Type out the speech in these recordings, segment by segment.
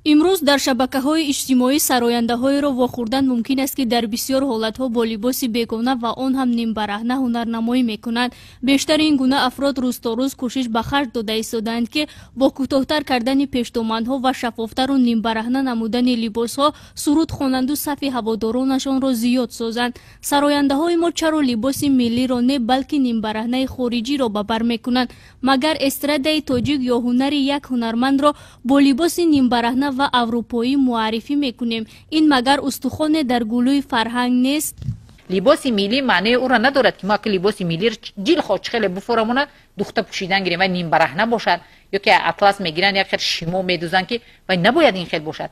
امروز در شبکه‌های اجتماعی سرآینده‌هایро واخوردن ممکن است که در بسیار حالت‌ها با لباس بیگانه و آن هم نیم برهنه هنرنمایی می‌کنند. بیشتر این گونه افراد روز تا روز کوشش به خرج داده ایستادند که با کوتاه‌تر کردن پشتومندها و شفافتر و نیم برهنه نمودن لباس‌ها سرود خوانند و صف هوادارانشان را زیاد سازند. سرآینده‌های ما چرا لباس ملی را نه بلکه نیم برهنه خارجی را به بر می‌کنند؟ مگر استرادای تاجیک یا هنر یک هنرمند را با لباس نیم برهنه و اروپایی معرفی میکنیم؟ این مگر استخوان در گلوی فرهنگ نیست؟ لباس ملی معنی او را ندارد که ما که لباس ملی را جیل خود خیلی بفرمونه دوخته پوشیدن گیریم و نیم برهنه باشد یا که اطلس میگیرن یک خیلی شیمو میدوزن که و نباید این خیلی باشد.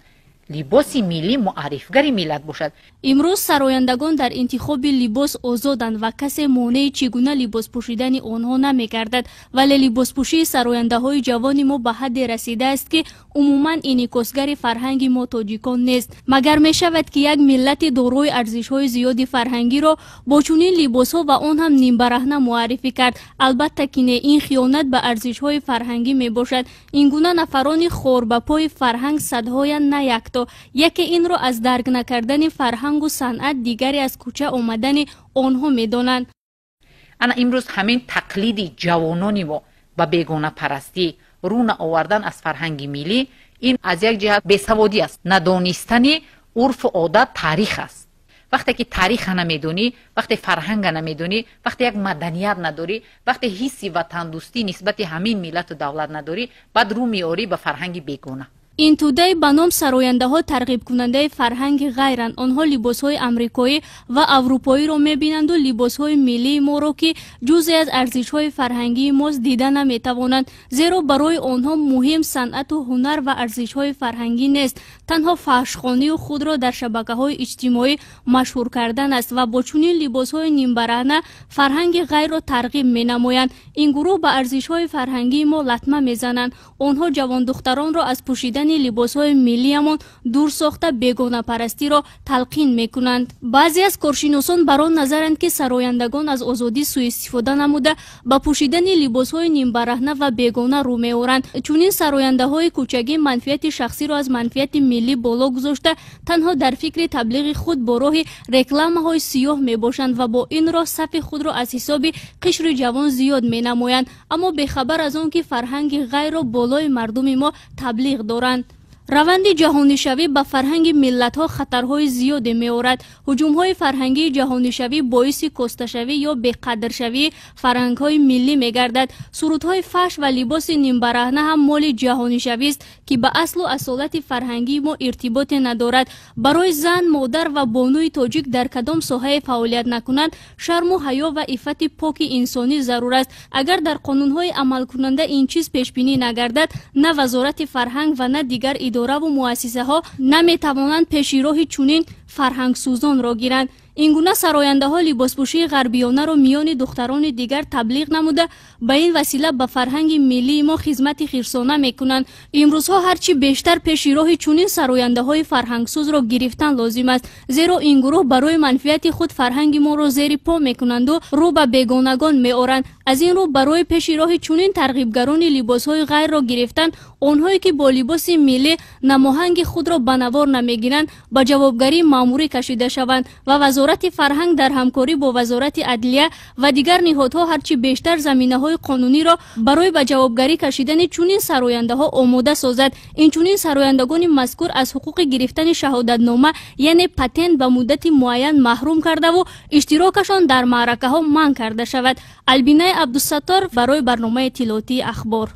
لباس ملی معرفگر ملت باشد. امروز سرآیندگان در انتخاب لباس آزادند و کسی مانع چگونه لباس پوشیدن آنها نمیگردد، ولی لباس پوشی سرآینده‌های جوان ما به حد رسیده است که عموما انعکاسگر فرهنگ ما تاجیکان نیست. مگر می شود که یک ملت دارای ارزش‌های زیادی فرهنگی را با چنین لباس‌ها و آن هم نیم برهنه معرفی کرد؟ البته که این خیانت به ارزش‌های فرهنگی می باشد. این گونه نفران خور به پای فرهنگ صدهای نه یکتا، یکی این را از درک نکردن فرهنگ و صنعت، دیگری از کوچه آمدن آنها میدانند. انا امروز همین تقلید جوانانی ما با بیگانه پرستی رون آوردن از فرهنگ ملی، این از یک جهت بیسوادی است، ندانستن عرف و عادت تاریخ است. وقتی که تاریخ نمیدونی، وقتی فرهنگ نمیدونی، وقتی یک مدنیت نداری، وقتی حسی وطن دوستی نسبت همین ملت و دولت نداری، بعد رو میاری به فرهنگ بیگانه. این توده به نام سرآینده‌ها ترغیب کننده فرهنگ غیرند. آنها لباس‌های آمریکایی و اروپایی را می‌بینند و لباس‌های ملی ما را که جزئی از ارزش‌های فرهنگی ماست دیده نمی‌توانند، زیرا برای آنها مهم صنعت و هنر و ارزش‌های فرهنگی نیست، تنها فحش‌خوانی و خود را در شبکه‌های اجتماعی مشهور کردن است و با چنین لباس‌های نیم برهنه فرهنگ غیر را ترغیب می‌نمایند. این گروه به ارزش‌های فرهنگی ما لطمه می‌زنند. آنها جوان دختران را از پوشیدن لباس‌های ملیمان دور ساخته بیگانه پرستی را تلقین می‌کنند. بعضی از کارشناسان بر آن نظرند که سرآیندگان از آزادی سوء استفاده نموده با پوشیدن لباس‌های نیم برهنه و بیگانه رو می‌آورند. چنین سرآینده‌های کوچگی منفعت شخصی را از منفعت ملی بالا گذاشته تنها در فکر تبلیغ خود با راه رکلام‌های سیاه میباشند و با این راه صف خود را از حساب قشر جوان زیاد می‌نمایند، اما بی‌خبر از آن که فرهنگ غیر را بالای مردم ما تبلیغ دارند. روند جهانی شوی به فرهنگ ملت ها خطرهای زیادی می آورد. هجوم های فرهنگی جهانی شوی باعث کاسته شوی یا بی‌قدر شوی فرهنگ های ملی می گردد. سرودهای فحش و لباس نیم برهنه هم مال جهانی شوی است که به اصل و اصالت فرهنگی ما ارتباط ندارد. برای زن، مادر و بانوی تاجیک در کدام ساحه فعالیت نکنند، شرم و حیا و عفت پاک انسانی ضرور است. اگر در قانون های عمل کننده این چیز پیش بینی نگردد، نه وزارت فرهنگ و نه دیگر اداره و مؤسسه ها نمی توانند پیش راه چنین فرهنگ سوزان را گیرند. این گونه سرآینده‌ها لباسپوشی غربیانه را میان دختران دیگر تبلیغ نموده به این وسیله به فرهنگ ملی ما خدمت خیرسانه میکنند. امروزها هرچی بیشتر پیش راه چنین سرآینده‌های فرهنگ سوز را گرفتن لازم است، زیرا این گروه برای منفعت خود فرهنگ ما را زیر پا میکنند و رو به بیگانگان میآورند. از این رو برای پیش راه چنین ترغیبگران لباس‌های غیر را گرفتن، آنهایی که با لباس ملی نماهنگ خود را به نوار نمیگیرند به جوابگری مأموری کشیده شوند و وزارت فرهنگ در همکاری با وزارت عدلیه و دیگر نهادها هرچی بیشتر زمینه‌های قانونی را برای به جوابگری کشیدن چنین سرآینده‌ها آماده سازد. این چنین سرآیندگان مذکور از حقوق گرفتن شهادتنامه یعنی پتنت به مدت معین محروم کرده و اشتراکشان در معرکه‌ها منع کرده شود. البینه عبدالستار برای برنامه اطلاعاتی اخبار.